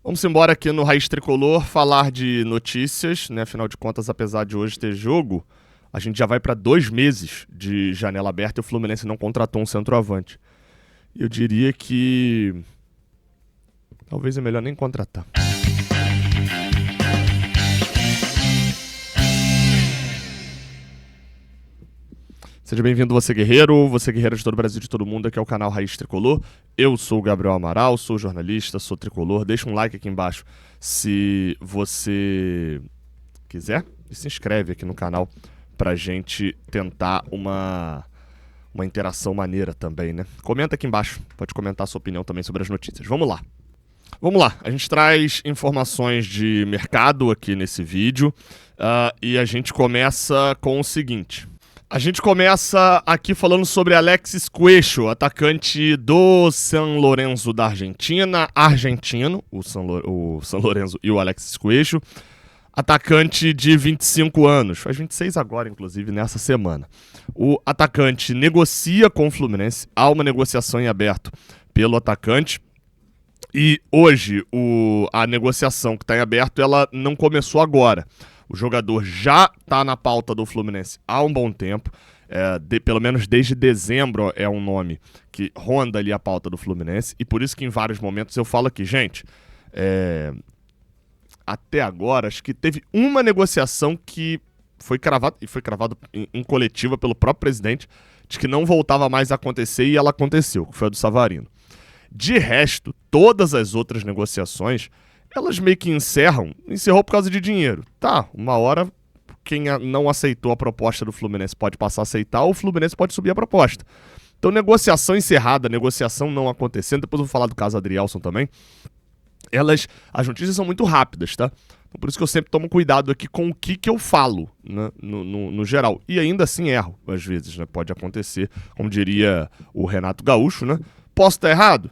Vamos embora aqui no Raiz Tricolor falar de notícias, né? Afinal de contas, apesar de hoje ter jogo, a gente já vai para 2 meses de janela aberta e o Fluminense não contratou um centroavante. E eu diria que talvez é melhor nem contratar. Seja bem-vindo, você guerreiro de todo o Brasil, de todo mundo, aqui é o canal Raiz Tricolor. Eu sou o Gabriel Amaral, sou jornalista, sou tricolor. Deixa um like aqui embaixo se você quiser e se inscreve aqui no canal pra gente tentar uma interação maneira também, né? Comenta aqui embaixo, pode comentar a sua opinião também sobre as notícias. Vamos lá, a gente traz informações de mercado aqui nesse vídeo e a gente começa com o seguinte. A gente começa aqui falando sobre Alexis Cuecho, atacante do San Lorenzo da Argentina, argentino, o San Lorenzo e o Alexis Cuecho, atacante de 25 anos, faz 26 agora, inclusive, nessa semana. O atacante negocia com o Fluminense, há uma negociação em aberto pelo atacante, e hoje a negociação que está em aberto, ela não começou agora. O jogador já está na pauta do Fluminense há um bom tempo, pelo menos desde dezembro é um nome que ronda ali a pauta do Fluminense, e por isso que em vários momentos eu falo aqui, gente, até agora acho que teve uma negociação que foi cravada em coletiva pelo próprio presidente, de que não voltava mais a acontecer, e ela aconteceu, que foi a do Savarino. De resto, todas as outras negociações, elas meio que encerrou por causa de dinheiro. Tá, uma hora quem não aceitou a proposta do Fluminense pode passar a aceitar, ou o Fluminense pode subir a proposta. Então, negociação encerrada, negociação não acontecendo, depois eu vou falar do caso Adrielson também, as notícias são muito rápidas, tá? Então, por isso que eu sempre tomo cuidado aqui com o que eu falo, né, no geral. E ainda assim erro, às vezes, né? Pode acontecer, como diria o Renato Gaúcho, né? Posso estar errado?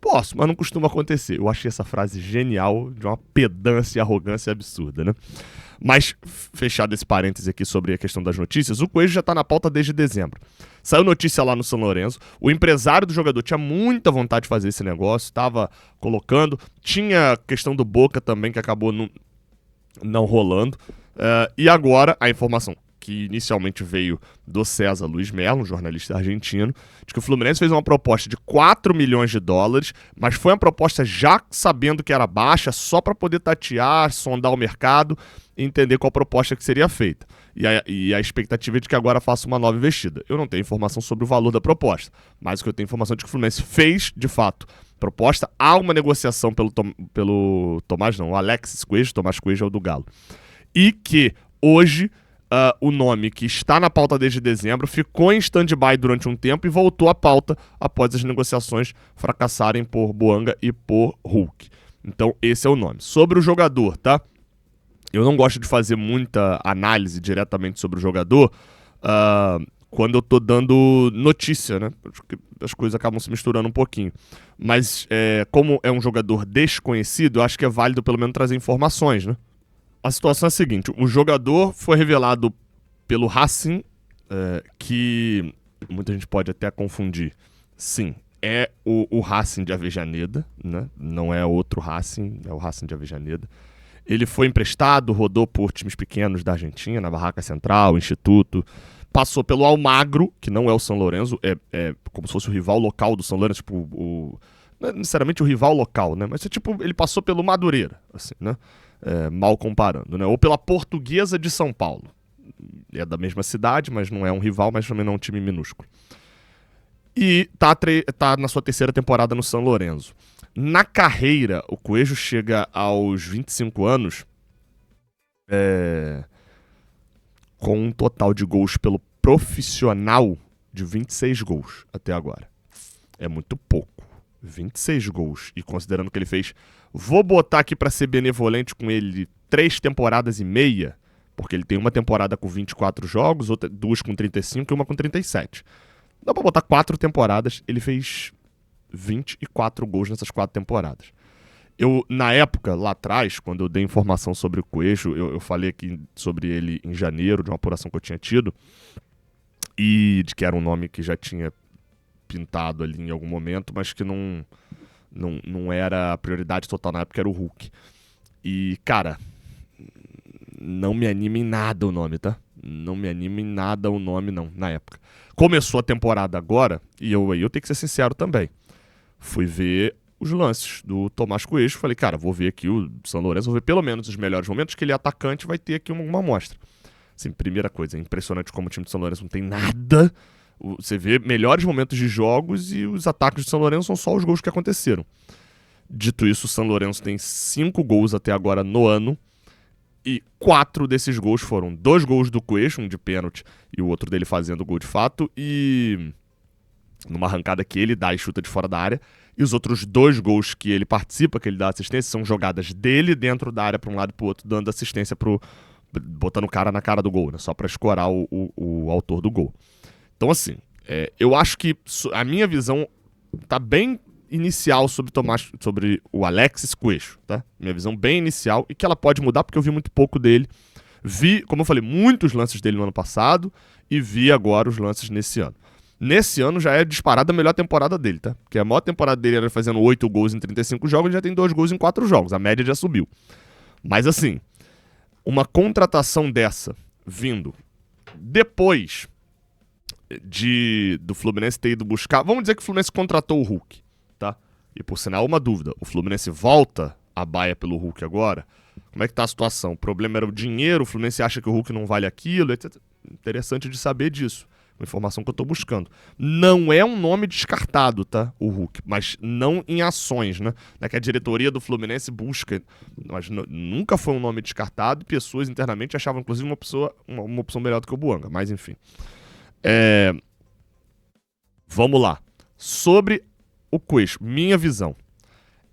Posso, mas não costuma acontecer. Eu achei essa frase genial, de uma pedância e arrogância absurda, né? Mas, fechado esse parêntese aqui sobre a questão das notícias, o Cuejo já tá na pauta desde dezembro. Saiu notícia lá no San Lorenzo, o empresário do jogador tinha muita vontade de fazer esse negócio, estava colocando, tinha a questão do Boca também, que acabou não rolando, e agora a informação que inicialmente veio do César Luiz Melo, um jornalista argentino, de que o Fluminense fez uma proposta de 4 milhões de dólares, mas foi uma proposta já sabendo que era baixa, só para poder tatear, sondar o mercado e entender qual proposta que seria feita. E a expectativa é de que agora faça uma nova investida. Eu não tenho informação sobre o valor da proposta, mas o que eu tenho informação é de que o Fluminense fez, de fato, proposta. Há uma negociação pelo o Alexis Cuejo, Tomás Cuejo é o do Galo. E que hoje o nome que está na pauta desde dezembro ficou em stand-by durante um tempo e voltou à pauta após as negociações fracassarem por Boanga e por Hulk. Então esse é o nome. Sobre o jogador, tá? Eu não gosto de fazer muita análise diretamente sobre o jogador quando eu tô dando notícia, né? Porque as coisas acabam se misturando um pouquinho. Mas como é um jogador desconhecido, eu acho que é válido pelo menos trazer informações, né? A situação é a seguinte, o jogador foi revelado pelo Racing, que muita gente pode até confundir. Sim, é o Racing de Avejaneda, né? Não é outro Racing, é o Racing de Avejaneda. Ele foi emprestado, rodou por times pequenos da Argentina, na Barraca Central, Instituto, passou pelo Almagro, que não é o San Lorenzo, é como se fosse o rival local do San Lorenzo, tipo não é necessariamente o rival local, né? Mas ele passou pelo Madureira, assim, né? Mal comparando, né? Ou pela Portuguesa de São Paulo. É da mesma cidade, mas não é um rival, mas também não é um time minúsculo. E tá na sua terceira temporada no San Lorenzo. Na carreira, o Cuejo chega aos 25 anos com um total de gols pelo profissional de 26 gols até agora. É muito pouco. 26 gols. E considerando que ele fez... Vou botar aqui pra ser benevolente com ele 3 temporadas e meia, porque ele tem uma temporada com 24 jogos, outra 2 com 35 e uma com 37. Dá pra botar 4 temporadas, ele fez 24 gols nessas 4 temporadas. Eu, na época, lá atrás, quando eu dei informação sobre o Cuejo, eu falei aqui sobre ele em janeiro, de uma apuração que eu tinha tido, e de que era um nome que já tinha pintado ali em algum momento, mas que não Não era a prioridade total na época, era o Hulk. E, cara, não me anima em nada o nome, tá? Não me anima em nada o nome, não, na época. Começou a temporada agora, e eu tenho que ser sincero também. Fui ver os lances do Tomás Coelho. Falei, cara, vou ver aqui o São Lourenço, vou ver pelo menos os melhores momentos, que ele é atacante, vai ter aqui uma amostra. Assim, primeira coisa, é impressionante como o time do São Lourenço não tem nada. Você vê melhores momentos de jogos e os ataques do São Lourenço são só os gols que aconteceram. Dito isso, o São Lourenço tem 5 gols até agora no ano. E 4 desses gols foram 2 gols do Coelho, um de pênalti e o outro dele fazendo gol de fato. E numa arrancada que ele dá e chuta de fora da área. E os outros 2 gols que ele participa, que ele dá assistência, são jogadas dele dentro da área para um lado e para o outro, dando assistência botando o cara na cara do gol, né? Só para escorar o autor do gol. Então, assim, eu acho que a minha visão tá bem inicial sobre o Alexis Coelho, tá? Minha visão bem inicial e que ela pode mudar porque eu vi muito pouco dele. Vi, como eu falei, muitos lances dele no ano passado e vi agora os lances nesse ano. Nesse ano já é disparada a melhor temporada dele, tá? Porque a maior temporada dele era fazendo 8 gols em 35 jogos, ele já tem 2 gols em 4 jogos. A média já subiu. Mas assim, uma contratação dessa vindo depois do Fluminense ter ido buscar... Vamos dizer que o Fluminense contratou o Hulk, tá? E por sinal, uma dúvida. O Fluminense volta a baia pelo Hulk agora? Como é que tá a situação? O problema era o dinheiro, o Fluminense acha que o Hulk não vale aquilo, etc. Interessante de saber disso. Uma informação que eu tô buscando. Não é um nome descartado, tá? O Hulk. Mas não em ações, né? Não é que a diretoria do Fluminense busca. Mas nunca foi um nome descartado e pessoas internamente achavam, inclusive, uma opção melhor do que o Buanga. Mas, enfim. Vamos lá. Sobre o Coelho, minha visão.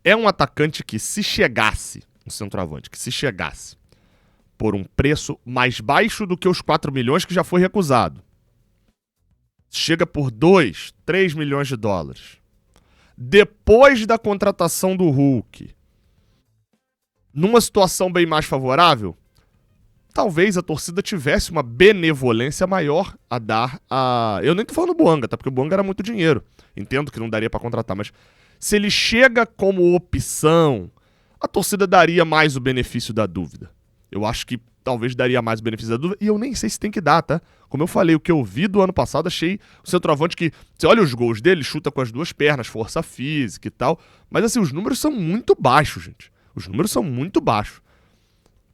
É um atacante que se chegasse, um centroavante, que se chegasse por um preço mais baixo do que os 4 milhões que já foi recusado. Chega por 2, 3 milhões de dólares. Depois da contratação do Hulk, numa situação bem mais favorável, talvez a torcida tivesse uma benevolência maior a dar a... Eu nem tô falando do Buanga, tá? Porque o Buanga era muito dinheiro. Entendo que não daria pra contratar, mas se ele chega como opção, a torcida daria mais o benefício da dúvida. Eu acho que talvez daria mais o benefício da dúvida, e eu nem sei se tem que dar, tá? Como eu falei, o que eu vi do ano passado, achei o centroavante que... Você olha os gols dele, chuta com as 2 pernas, força física e tal, mas assim, os números são muito baixos, gente. Os números são muito baixos.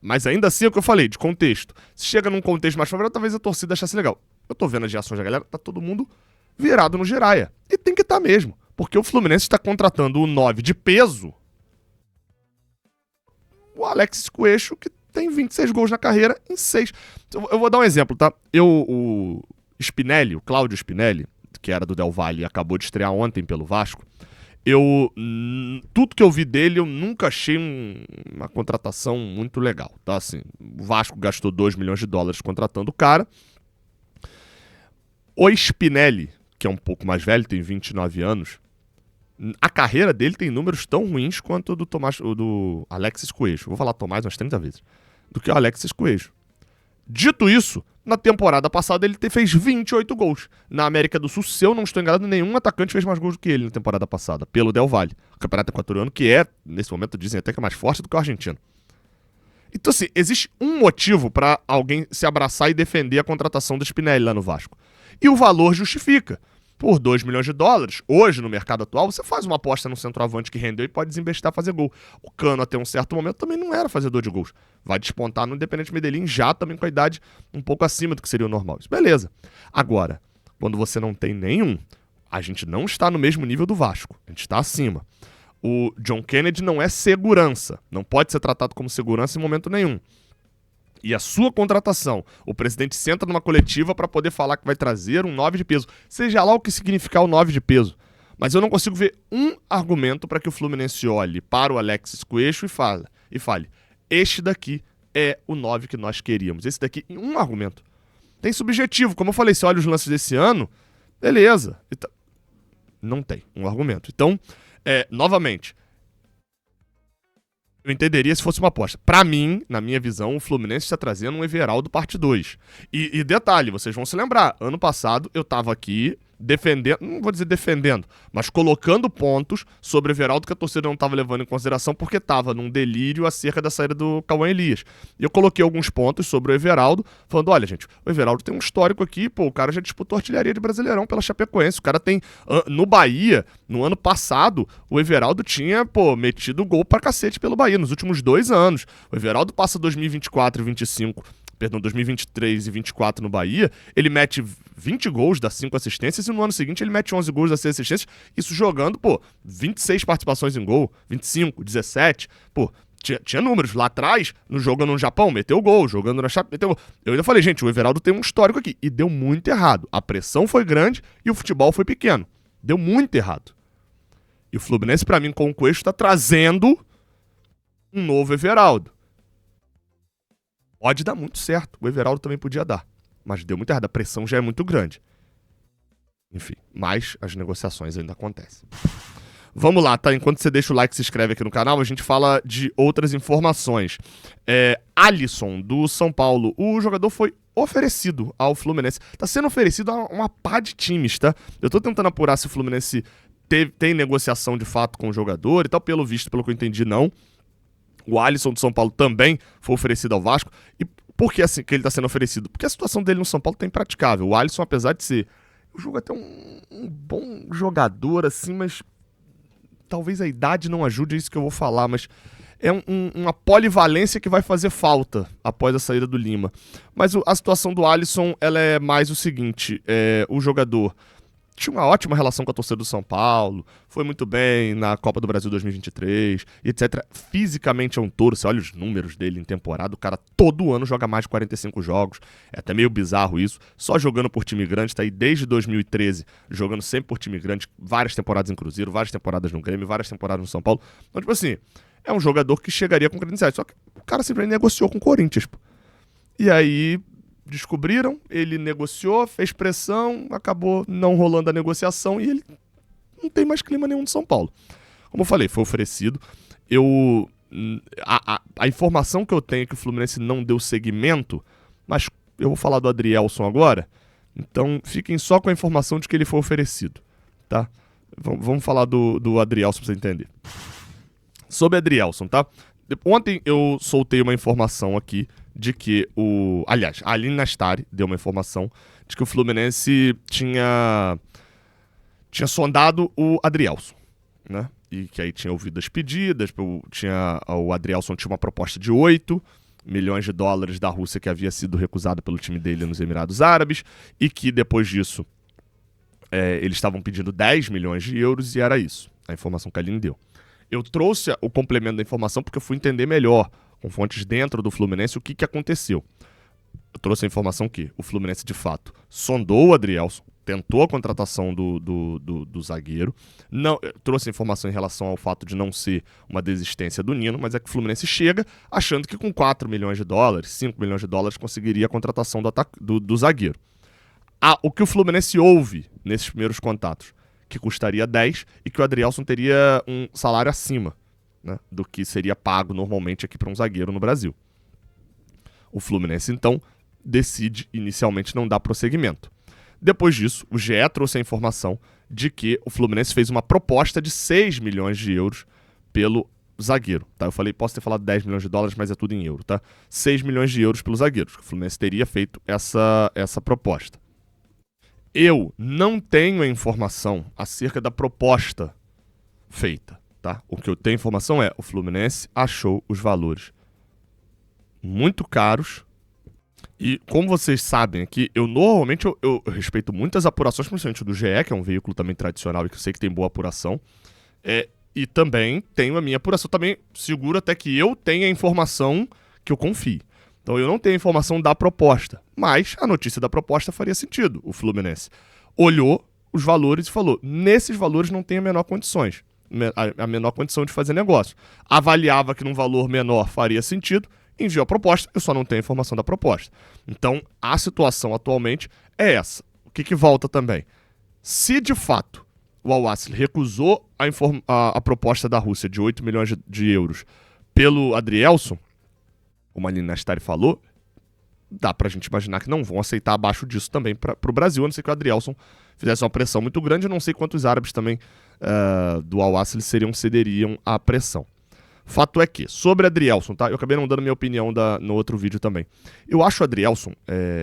Mas ainda assim é o que eu falei, de contexto. Se chega num contexto mais favorável, talvez a torcida achasse legal. Eu tô vendo as reações da galera, tá todo mundo virado no Jiraya. E tem que estar mesmo, porque o Fluminense está contratando o 9 de peso, o Alexis Coelho, que tem 26 gols na carreira em 6. Eu vou dar um exemplo, tá? O Spinelli, o Cláudio Spinelli, que era do Del Valle e acabou de estrear ontem pelo Vasco, tudo que eu vi dele, eu nunca achei uma contratação muito legal, tá? Assim, o Vasco gastou 2 milhões de dólares contratando o cara. O Spinelli, que é um pouco mais velho, tem 29 anos, a carreira dele tem números tão ruins quanto o do Alexis Coelho. Vou falar Tomás umas 30 vezes. Do que o Alexis Coelho. Dito isso, na temporada passada ele fez 28 gols. Na América do Sul, se eu não estou enganado, nenhum atacante fez mais gols do que ele na temporada passada, pelo Del Valle. O campeonato equatoriano, que é, nesse momento, dizem até que é mais forte do que o argentino. Então, assim, existe um motivo para alguém se abraçar e defender a contratação do Spinelli lá no Vasco. E o valor justifica. Por 2 milhões de dólares, hoje, no mercado atual, você faz uma aposta no centroavante que rendeu e pode desinvestir a fazer gol. O Cano, até um certo momento, também não era fazedor de gols. Vai despontar no Independente Medellín, já também com a idade um pouco acima do que seria o normal. Isso, beleza. Agora, quando você não tem nenhum, a gente não está no mesmo nível do Vasco. A gente está acima. O John Kennedy não é segurança. Não pode ser tratado como segurança em momento nenhum. E a sua contratação, o presidente senta numa coletiva para poder falar que vai trazer um 9 de peso. Seja lá o que significar o 9 de peso. Mas eu não consigo ver um argumento para que o Fluminense olhe para o Alexis Coelho e fale, este daqui é o 9 que nós queríamos. Esse daqui, um argumento. Tem subjetivo, como eu falei, se olha os lances desse ano, beleza. Não tem um argumento. Então, novamente, eu entenderia se fosse uma aposta. Pra mim, na minha visão, o Fluminense está trazendo um Everaldo parte 2. E detalhe, vocês vão se lembrar, ano passado eu tava aqui defendendo, não vou dizer defendendo, mas colocando pontos sobre o Everaldo que a torcida não estava levando em consideração porque estava num delírio acerca da saída do Cauã Elias. E eu coloquei alguns pontos sobre o Everaldo, falando, olha gente, o Everaldo tem um histórico aqui, pô, o cara já disputou artilharia de Brasileirão pela Chapecoense, o cara tem, no Bahia, no ano passado, o Everaldo tinha, pô, metido gol pra cacete pelo Bahia, nos últimos 2 anos. O Everaldo passa 2024 e 25, perdão, 2023 e 24 no Bahia, ele mete 20 gols, dá 5 assistências, e no ano seguinte ele mete 11 gols, dá 6 assistências, isso jogando, pô, 26 participações em gol, 25, 17, pô, tinha números. Lá atrás, no jogo no Japão, meteu gol, jogando na Chape, meteu gol. Eu ainda falei, gente, o Everaldo tem um histórico aqui, e deu muito errado. A pressão foi grande e o futebol foi pequeno. Deu muito errado. E o Fluminense, pra mim, com o Coelho, tá trazendo um novo Everaldo. Pode dar muito certo. O Everaldo também podia dar. Mas deu muito errado. A pressão já é muito grande. Enfim, mas as negociações ainda acontecem. Vamos lá, tá? Enquanto você deixa o like e se inscreve aqui no canal, a gente fala de outras informações. Alisson, do São Paulo. O jogador foi oferecido ao Fluminense. Tá sendo oferecido a uma pá de times, tá? Eu tô tentando apurar se o Fluminense tem negociação de fato com o jogador e tal. Pelo visto, pelo que eu entendi, não. O Alisson do São Paulo também foi oferecido ao Vasco. E por que assim que ele está sendo oferecido? Porque a situação dele no São Paulo tá impraticável. O Alisson, apesar de ser... Eu jogo até um bom jogador, assim, mas... Talvez a idade não ajude, é isso que eu vou falar, mas... É uma polivalência que vai fazer falta após a saída do Lima. Mas a situação do Alisson, ela é mais o seguinte. O jogador... tinha uma ótima relação com a torcida do São Paulo, foi muito bem na Copa do Brasil 2023, etc. Fisicamente é um touro, você olha os números dele em temporada, o cara todo ano joga mais de 45 jogos, é até meio bizarro isso, só jogando por time grande, tá aí desde 2013, jogando sempre por time grande, várias temporadas em Cruzeiro, várias temporadas no Grêmio, várias temporadas no São Paulo. Então, tipo assim, é um jogador que chegaria com credenciais, só que o cara simplesmente negociou com o Corinthians, pô. E aí... descobriram, ele negociou, fez pressão, acabou não rolando a negociação e ele não tem mais clima nenhum de São Paulo. Como eu falei, foi oferecido. A informação que eu tenho é que o Fluminense não deu seguimento, mas eu vou falar do Adrielson agora, então fiquem só com a informação de que ele foi oferecido, tá? Vamos falar do Adrielson pra você entender. Sobre Adrielson, tá? Ontem eu soltei uma informação aqui de que aliás, a Aline Nastari deu uma informação de que o Fluminense tinha sondado o Adrielson, né? E que aí tinha ouvido as pedidas, o Adrielson tinha uma proposta de 8 milhões de dólares da Rússia que havia sido recusada pelo time dele nos Emirados Árabes e que depois disso eles estavam pedindo 10 milhões de euros e era isso, a informação que a Aline deu. Eu trouxe o complemento da informação porque eu fui entender melhor, com fontes dentro do Fluminense, o que aconteceu. Eu trouxe a informação que o Fluminense, de fato, sondou o Adrielson, tentou a contratação do zagueiro. Não, eu trouxe a informação em relação ao fato de não ser uma desistência do Nino, mas é que o Fluminense chega achando que com 4 milhões de dólares, 5 milhões de dólares, conseguiria a contratação do zagueiro. O que o Fluminense ouve nesses primeiros contatos? Que custaria 10 e que o Adrielson teria um salário acima, né, do que seria pago normalmente aqui para um zagueiro no Brasil. O Fluminense, então, decide inicialmente não dar prosseguimento. Depois disso, o GE trouxe a informação de que o Fluminense fez uma proposta de 6 milhões de euros pelo zagueiro. Tá? Eu falei, posso ter falado 10 milhões de dólares, mas é tudo em euro. Tá? 6 milhões de euros pelos zagueiros. O Fluminense teria feito essa proposta. Eu não tenho a informação acerca da proposta feita, tá? O que eu tenho informação é, o Fluminense achou os valores muito caros e, como vocês sabem aqui, eu normalmente eu respeito muitas apurações, principalmente do GE, que é um veículo também tradicional e que eu sei que tem boa apuração, e também tenho a minha apuração, também seguro até que eu tenha a informação que eu confie. Então eu não tenho informação da proposta, mas a notícia da proposta faria sentido. O Fluminense olhou os valores e falou, nesses valores não tem a menor condição de fazer negócio. Avaliava que num valor menor faria sentido, enviou a proposta, eu só não tenho a informação da proposta. Então a situação atualmente é essa. O que volta também? Se de fato o Al-Wasl recusou a proposta da Rússia de 8 milhões de euros pelo Adrielson, como a Aline Nastari falou, dá pra gente imaginar que não vão aceitar abaixo disso também pro Brasil, a não ser que o Adrielson fizesse uma pressão muito grande. Eu não sei quantos árabes também do Al-Ahly cederiam à pressão. Fato é que, sobre Adrielson, tá? Eu acabei não dando minha opinião no outro vídeo também. Eu acho o Adrielson,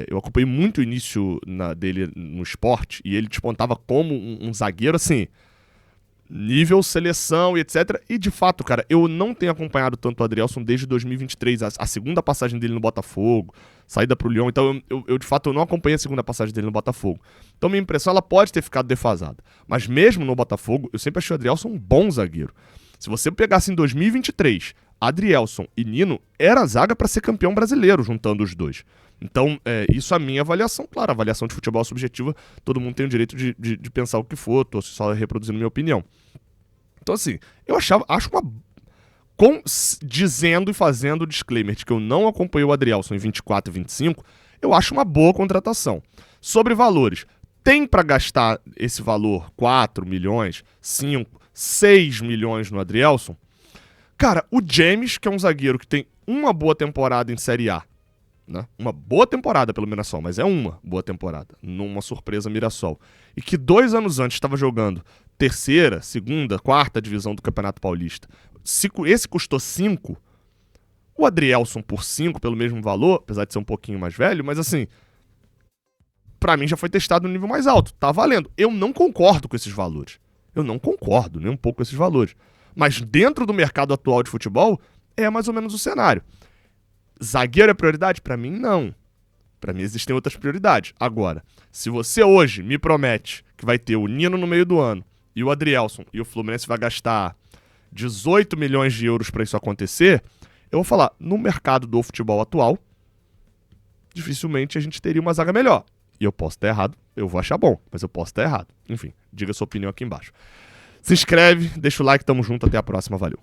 eu acompanhei muito o início dele no esporte, e ele despontava como um zagueiro, assim, nível seleção e etc. E de fato, cara, eu não tenho acompanhado tanto o Adrielson desde 2023, a segunda passagem dele no Botafogo, saída pro Lyon. Então eu de fato eu não acompanhei a segunda passagem dele no Botafogo. Então minha impressão, ela pode ter ficado defasada. Mas mesmo no Botafogo, eu sempre achei o Adrielson um bom zagueiro. Se você pegasse em 2023, Adrielson e Nino, era a zaga para ser campeão brasileiro, juntando os dois. Então, isso é a minha avaliação. Claro, a avaliação de futebol é subjetiva, todo mundo tem o direito de pensar o que for, tô só reproduzindo minha opinião. Então, assim, eu acho dizendo e fazendo o disclaimer de que eu não acompanhei o Adrielson em 24 e 25, eu acho uma boa contratação. Sobre valores, tem para gastar esse valor 4 milhões, 5, 6 milhões no Adrielson? Cara, o James, que é um zagueiro que tem uma boa temporada em Série A, né? Uma boa temporada pelo Mirassol, mas é uma boa temporada, numa surpresa Mirassol. E que 2 anos antes estava jogando terceira, segunda, quarta divisão do Campeonato Paulista. Esse custou 5, o Adrielson por 5, pelo mesmo valor, apesar de ser um pouquinho mais velho, mas assim, pra mim já foi testado no nível mais alto, tá valendo. Eu não concordo com esses valores. Eu não concordo nem um pouco com esses valores. Mas dentro do mercado atual de futebol, é mais ou menos o cenário. Zagueiro é prioridade? Pra mim, não. Pra mim existem outras prioridades. Agora, se você hoje me promete que vai ter o Nino no meio do ano e o Adrielson, e o Fluminense vai gastar 18 milhões de euros pra isso acontecer, eu vou falar, no mercado do futebol atual, dificilmente a gente teria uma zaga melhor. E eu posso estar errado, eu vou achar bom, mas eu posso estar errado. Enfim, diga sua opinião aqui embaixo. Se inscreve, deixa o like, tamo junto, até a próxima, valeu.